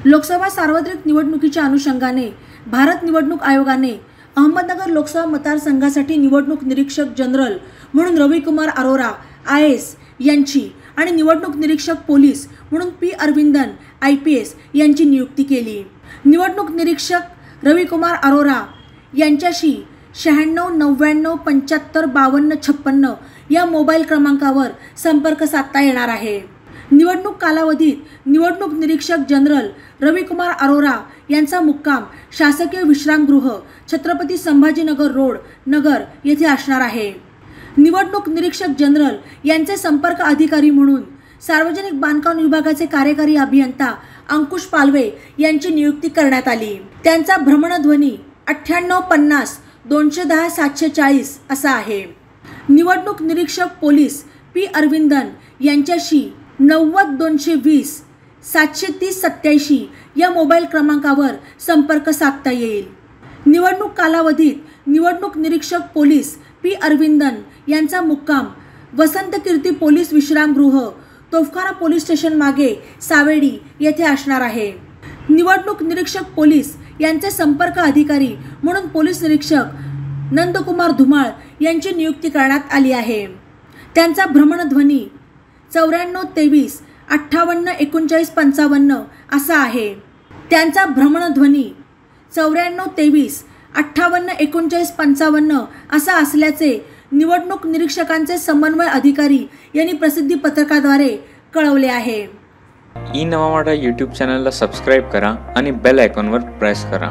लोकसभा सार्वत्रिक निवडणुकीच्या अनुषंगाने भारत निवडणूक आयोगाने अहमदनगर लोकसभा मतदारसंघासाठी निवडणूक निरीक्षक जनरल म्हणून रविकुमार अरोरा IAS यांची आणि निवडणूक निरीक्षक पोलीस म्हणून P अरविंदन IPS यांची नियुक्ती केली। निवडणूक निरीक्षक रविकुमार अरोरा यांच्याशी 96 99 75 52 56 या मोबाईल क्रमांकावर संपर्क साधता येणार आहे। निवडणूक कालावधीत निवडणूक निरीक्षक जनरल रविकुमार अरोरा यांचा मुक्काम शासकीय विश्रामगृह छत्रपती संभाजीनगर रोड नगर येथे असणार आहे। निवडणूक निरीक्षक जनरल यांचे संपर्क अधिकारी म्हणून सार्वजनिक बांधकाम विभागाचे कार्यकारी अभियंता अंकुश पालवे यांची नियुक्ती करण्यात आली। त्यांचा भ्रमणध्वनी 98 50 210 740 असा आहे। निवडणूक निरीक्षक पोलीस P अरविंदन यांच्याशी 90 220 730 87 या मोबाईल क्रमांकावर संपर्क साधता येईल। निवडणूक कालावधीत निवडणूक निरीक्षक पोलीस P अरविंदन यांचा मुक्काम वसंत कीर्ती पोलीस विश्रामगृह तोफखाना पोलीस स्टेशन मागे सावेडी येथे असणार आहे। निवडणूक निरीक्षक पोलीस यांचे संपर्क अधिकारी म्हणून पोलीस निरीक्षक नंदकुमार धुमाळ यांची नियुक्ती करण्यात आली आहे। त्यांचा भ्रमणध्वनी 94 23 58 39 55 असा आहे। त्यांचा भ्रमणध्वनी 94 23 58 39 55 असा असल्याचे निवडणूक निरीक्षकांचे समन्वय अधिकारी यांनी प्रसिद्धी पत्रकाद्वारे कळवले आहे। ई नवा मराठा YouTube चॅनलला सबस्क्राइब करा आणि बेल आयकॉनवर प्रेस करा।